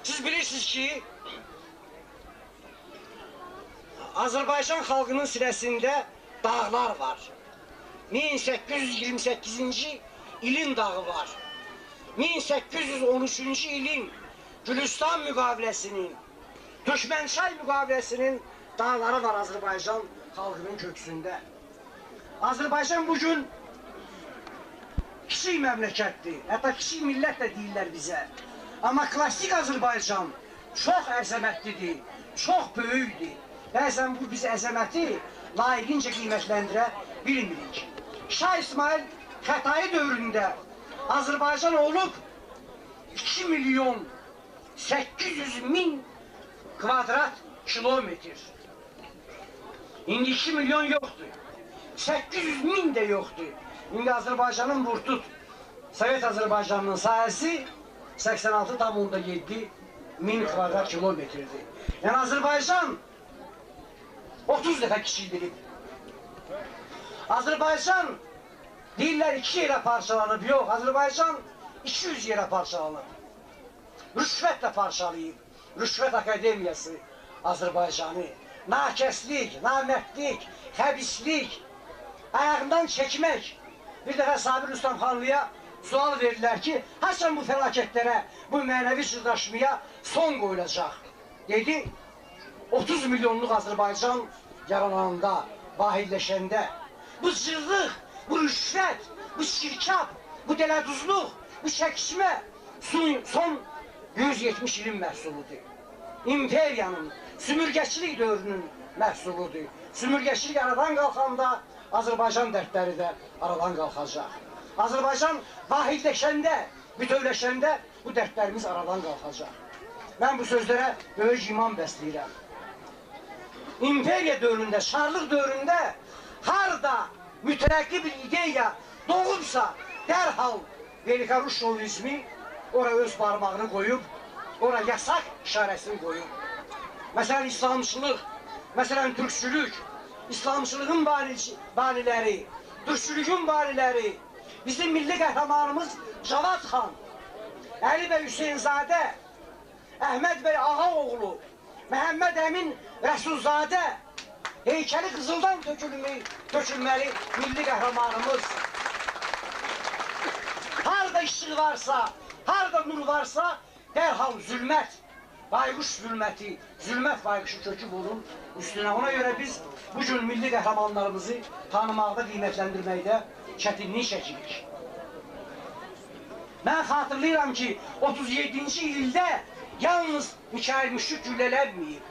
Siz bilirsiniz ki, Azərbaycan xalqının sinəsində dağlar var. 1828-ci ilin dağı var. 1813-cü ilin Gülüstan müqaviləsinin, Türkmençay müqaviləsinin dağları var Azərbaycan xalqının köksündə. Azərbaycan bugün kiçik məmləkətdir, hətta kiçik millət də deyirlər bizə. Amma klasik Azərbaycan çox əzəmətlidir, çox böyükdür. Bəzən bu biz əzəməti layiqincə qiymətləndirə bilmirik. Şah İsmail Xətai dövründə Azərbaycan olub 2.800.000 kvadrat kilometr. İndi 2 milyon yoxdur, 800.000 də yoxdur. İndi Azərbaycanın vurtut, Sovet Azərbaycanının sahəsi 86,7 min kvadrat kilometrdir. Yəni Azərbaycan 30 dəfə kiçildirib. Azərbaycan deyirlər 2 yerə parçalanıb, yox, Azərbaycan 200 yerə parçalanıb. Rüşvətlə parçalayıb, Rüşvət Akademiyası Azərbaycanı. Nakəslik, namərdlik, xəbislik, ayağından çəkmək. Bir dəfə Sabir Rüstəmxanlıya sual verirlər ki, haçan bu fəlakətlərə, bu mənəvi sırdaşmaya son qoyulacaq? Dedi, 30 milyonluq Azərbaycan yarananda, vahidləşəndə, bu zırlıq, bu rüşvət, bu şirkab, bu dələduzluq, bu çəkişmə son 170 ilin məhsuludur. İmperiyanın, sümürgəçilik dövrünün məhsuludur. Sümürgəçilik aradan qalxanda, Azərbaycan dərdləri də aradan qalxacaq. Azərbaycan vahidləşəndə, bütövləşəndə bu dərdlərimiz aradan qalxacaq. Mən bu sözlərə böyük iman bəsləyirəm. İmperiya dövründə, şarlıq dövründə harada mütərəqqi bir ideya doğubsa, dərhal Velikorussovizmi ora öz parmağını qoyub, ora yasak işarəsini qoyub. Məsələn, İslamçılıq, məsələn, türkçülük, İslamçılığın baniləri, türkçülüğün baniləri, bizim milli qəhrəmanımız Cavad xan, Əli bəy Hüseynzadə, Əhməd bəy Ağaoğlu, Məhəmməd Əmin Rəsulzadə, heykəli qızıldan tökülməli milli qəhrəmanımız. Harada işçi varsa, harada nur varsa, dərhal zülmət, bayquş zülməti, zülmət bayquşu kökü vurun üstünə. Ona görə biz bugün milli qəhrəmanlarımızı tanımaqda, qiymətləndirməkdə çətinlik çəkirik. Mən xatırlayıram ki, 37-ci ildə yalnız Mikail Müşfiq güllələnməyib.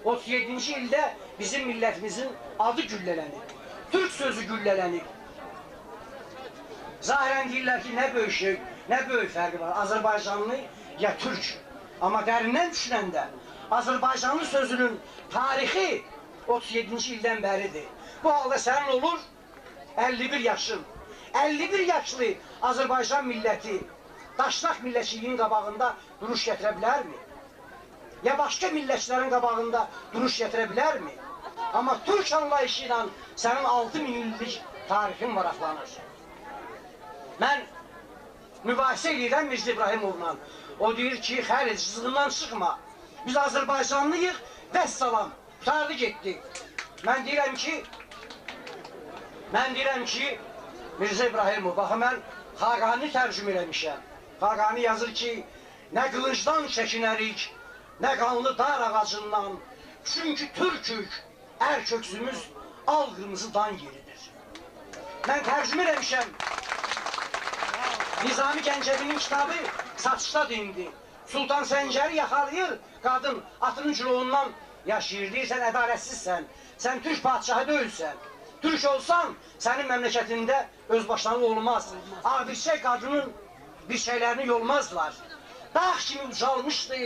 37-ci ildə bizim millətimizin adı güllələnib, Türk sözü güllələnib. Zahirən deyirlər ki, nə böyük şey, nə böyük fərqi var, Azərbaycanlı ya Türk. Amma dərindən düşünəndə Azərbaycanlı sözünün tarixi 37-ci ildən bəridir. Bu halda sənin olur 51 yaşın. 51 yaşlı Azərbaycan milləti daşnaq millətçiliyin qabağında duruş gətirə bilərmi? Ya başqa millətçilərin qabağında duruş gətirə bilərmi? Amma Türk anlayışı ilə sənin 6000 illik tarixin maraqlanır. Mən mübahisə edirəm Mircə İbrahimovla. O deyir ki, xəli cızığından çıxma. Biz Azərbaycanlıyıq, vəssalam, qutardı getdi. Mən deyirəm ki, Mircə İbrahimov, baxı mən Xaqani tərcüm eləmişəm. Xaqani yazır ki, nə qılıncdan çəkinərik, nə qanlı dar ağacından. Çünki Türkük, ər köksümüz al qırmızı dan yeridir. Mən tərcüm eləmişəm. Nizami Gəncəvinin kitabı satışda indi. Sultan Səncəri yaxalayır, qadın atının cilovundan yaşayır, deyirsən, ədalətsizsən, sən Türk padişahı deyilsən. Türk olsan, sənin məmləkətində özbaşınalı olmaz. Ağbirçək qadının bir şeylərini yolmazlar. Dağ kimi ucalmışdı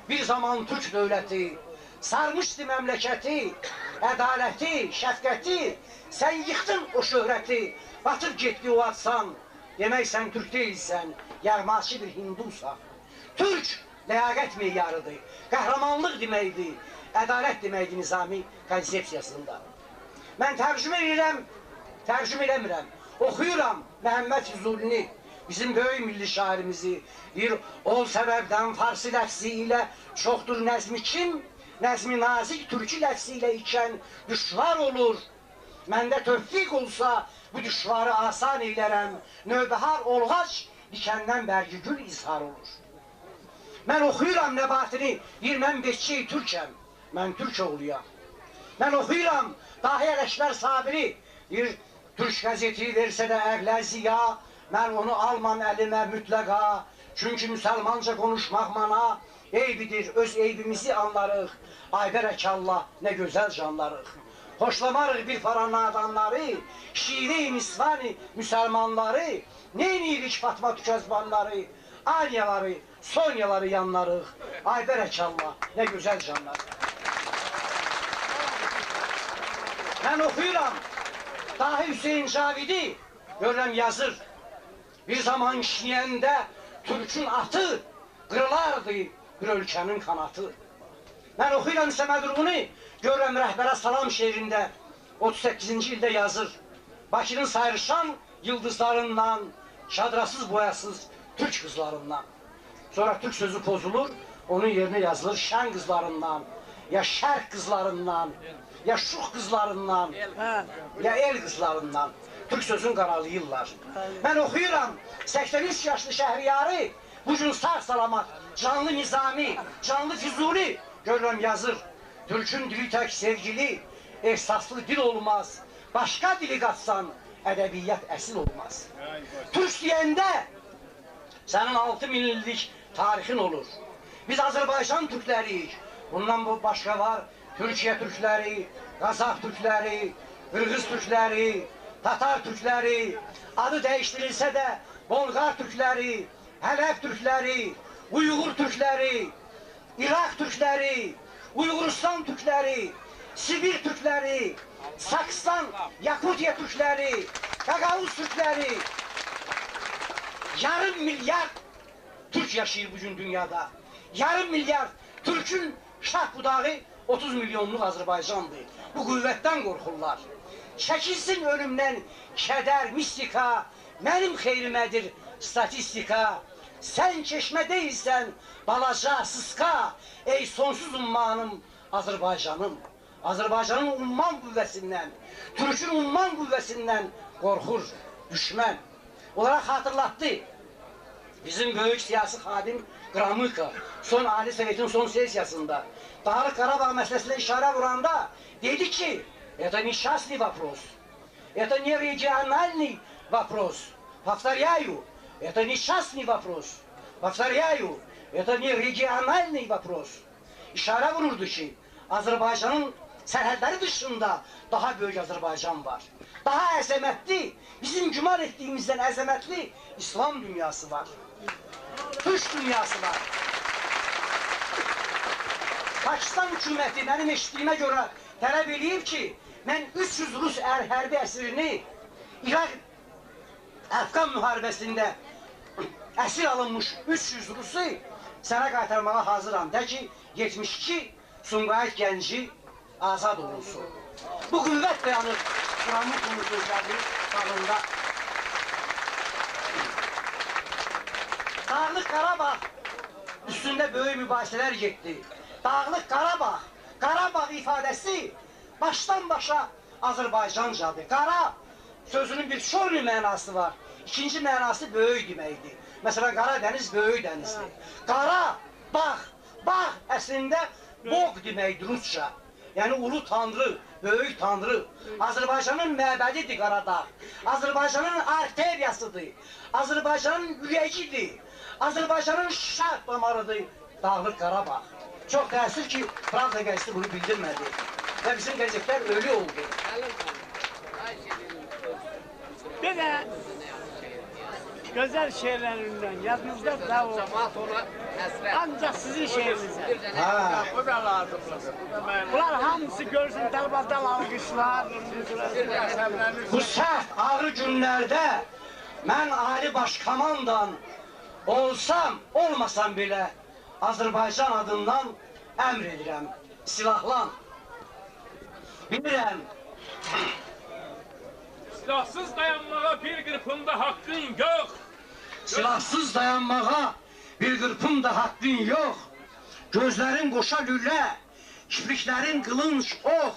bir zaman Türk dövləti, sarmışdı məmləkəti, ədaləti, şəfqəti, sən yıxdın o şöhrəti, batıb getdi o atsan, demək sən Türk deyilsən, yərmaçı bir hindusan. Türk ləyaqət meyarıdır, qəhrəmanlıq deməkdir, ədalət deməkdir Nizami konsepsiyasında. Mən tərcümə edirəm, tərcümə eləmirəm. Oxuyuram Məhəmməd Füzulini, bizim böyük milli şairimizi bir ol səbəbdən farsi ləfsi ilə çoxdur nəzmi kim, nəzmi nazik türkü ləfsi ilə ikən düşvar olur. Məndə tövfiq olsa bu düşvarı asan eylərəm, növbəhar olğac dikəndən bərgi gül izhar olur. Mən oxuyuram nəbatini, deyir mən beççi türkəm, mən türk oğluyam. Mən oxuyuram Dahi Ələşlər Sabiri, deyir türk qəzeti versə də əhlə ziya, mən onu almam əlimə mütləqa, çünki müsəlmanca konuşmaq mana eybidir, öz eybimizi anlarıq, Aybərək Allah nə gözəl canlarıq. Xoşlamarıq bir para nadanları, şiiri nisvani müsəlmanları, neyniyirik Fatma tükəzbanları, Aliyaları, Sonyaları yanlarıq, Aybərək Allah nə gözəl canlarıq. Mən oxuyuram Dahi Hüseyin Cavidi, görürəm yazır. Bir zaman işləyəndə Türkün atı qırılardı bir ölkənin kanatı. Mən oxuyuram Səməd Vurğunu, görürəm Rəhbərə Salam şeirində 38-ci ildə yazır. Bakının sayrışan yıldızlarından, şadrasız boyasız Türk qızlarından. Sonra Türk sözü pozulur, onun yerine yazılır şən qızlarından, ya şərq qızlarından, ya şux qızlarından, ya el qızlarından. Türk sözünü qaralayırlar. Mən oxuyuram 83 yaşlı Şəhriyarı, bu gün sağ salamat, canlı Nizami, canlı Füzuli, görürəm yazır. Türkün dili tək sevgili, ehsaslı dil olmaz. Başqa dili qatsan, ədəbiyyat əsil olmaz. Türk deyəndə sənin 6000 illik tarixin olur. Biz Azərbaycan Türkləriyik. Bundan bu başqa var. Türkiyə Türkləri, Qazaq Türkləri, Qırğız Türkləri, Tatar Türkləri, adı dəyişdirilsə də Bolqar Türkləri, Hələb Türkləri, Uyğur Türkləri, İraq Türkləri, Uyğuristan Türkləri, Sibir Türkləri, Sakistan, Yakutiya Türkləri, Qaqavuz Türkləri. Yarım milyar Türk yaşayır bugün dünyada. Yarım milyar Türk'ün şah budağı 30 milyonluq Azərbaycandır. Bu qüvvətdən qorxurlar. Çəkilsin ölümdən kədər, mistika, mənim xeyrimədir statistika. Sən keşmə deyilsən, balaca, sıska, ey sonsuz ummanım Azərbaycanım. Azərbaycanın umman qüvvəsindən, Türk'ün umman qüvvəsindən qorxur düşmən. Onlara xatırlatdı. Bizim böyük siyasi xadim Qramıka, son Ali Sovetin son sesiyasında Dağlıq Qarabağ məsələsinə işarə vuranda dedi ki, это несчастный вопрос, это не региональный вопрос. Повторяю, это несчастный вопрос. Повторяю, это не региональный вопрос. İşarə vururdu ki, Azərbaycanın sərhədləri dışında daha böyük Azərbaycan var. Daha əzəmətli, bizim güman etdiyimizdən əzəmətli İslam dünyası var. Türk dünyası var. Pakistan hüküməti mənim eşitdiyimə görə tələb edib ki, mən 300 Rus hərbi əsirini İraq-Əfqan müharibəsində əsir alınmış 300 Rusu sənə qaytarmağa hazıram. De ki, 72 Sumqayıt gənci azad olunsun. Bu qüvvət dayanır Qur'anın konuşulduğu sağında. Dağlıq Qarabağ üstündə böyük mübahisələr getdi. Dağlıq Qarabağ, Qarabağ ifadəsi başdan başa Azərbaycancadır. Qara sözünün bir şorlu mənası var. İkinci mənası böyük deməkdir. Məsələn, Qara dəniz böyük dənizdir. Qara, bağ, bağ əslində Bog deməkdir Rusça. Yəni ulu tanrı, böyük tanrı. Azərbaycanın məbədidir Qaradağ. Azərbaycanın arteriyasıdır. Azərbaycanın ürəyidir. Azərbaycanın şah damarıdır Dağlıq Qarabağ. Çox təəssüf ki, Pravda qəzeti bunu bildirmədi. Və bizim qəzetlər ölü oldu. Bir də gözəl şeirlərindən yadınızda da o. Ancaq sizin şeirinizə. Bu da lazımdır. Bunlar hamısı görsün dalbadal alqışlar. Bu sərt, ağır günlərdə mən Ali Başkomandan olsam, olmasam belə Azərbaycan adından əmr edirəm, silahlan. Bilirəm. Silahsız dayanmağa bir qırpımda haqqın yox. Silahsız dayanmağa bir qırpım da haqqın yox. Gözlərin qoşa lülə, kipriklərin qılınc ox.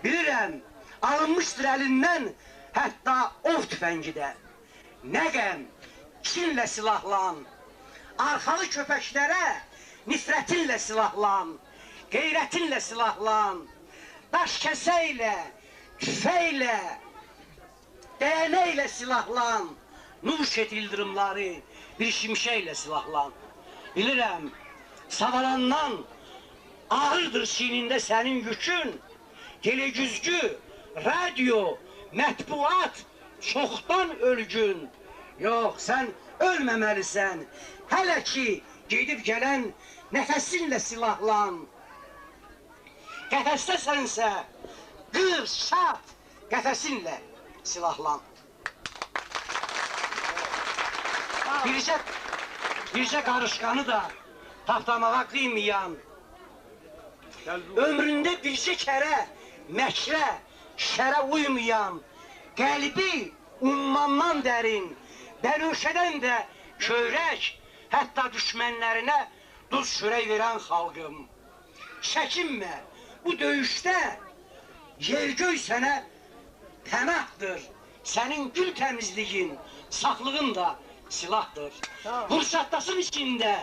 Bilirəm, alınmışdır əlindən, hətta ov tüfəngi də. Nə qəm, kinlə silahlan, arxalı köpəklərə nifrətinlə silahlan, qeyrətinlə silahlan, daş kəsəylə, tüfəklə, dəyənəklə silahlan, nuş et ildırımları bir şimşəklə silahlan. Bilirəm, savalandan ağırdır çiynində sənin yükün, telegüzgü, radyo, mətbuat çoxdan ölgün. Yox, sən ölməməlisən, hələ ki gedib gələn nəfəsinlə silahlan. Qəfəsdəsənsə, qır, şat, qəfəsinlə silahlan. Bircə qarışqanı da tapdamağa qıymayan, ömründə bircə kərə məkrə, şərə uymayan, qəlbi ummandan dərin, bənövşədən də köyrək, hətta düşmənlərinə duz çörək verən xalqım. Çəkinmə, bu döyüşdə yer-göy sənə pənahdır. Sənin gül təmizliyin, saflığın da silahdır. Vursatdasın içində,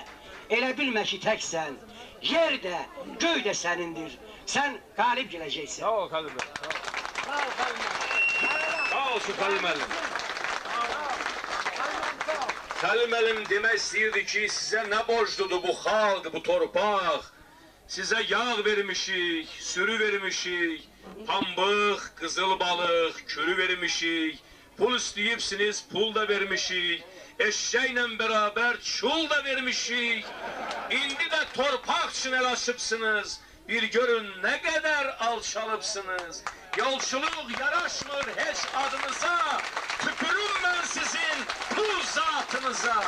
elə bilmə ki təksən. Yer də, göy də sənindir. Sən qalib gələcəksən. Sağ ol Xəlil bəy. Sağ olsun Xəlil müəllim. Xəlil müəllim demək istəyirdi ki, sizə nə borcludur bu xalq, bu torpaq. Sizə yağ vermişik, sürü vermişik, pambıq, qızıl balıq, kürü vermişik. Pul istəyibsiniz, pul da vermişik. Eşşəklə bərabər çul da vermişik. İndi də torpaq üçün el açıbsınız. Bir görün nə qədər alçalıbsınız. Yolçuluq yaraşmır heç adınıza. Tüpürüm mən sizin pul zatınıza.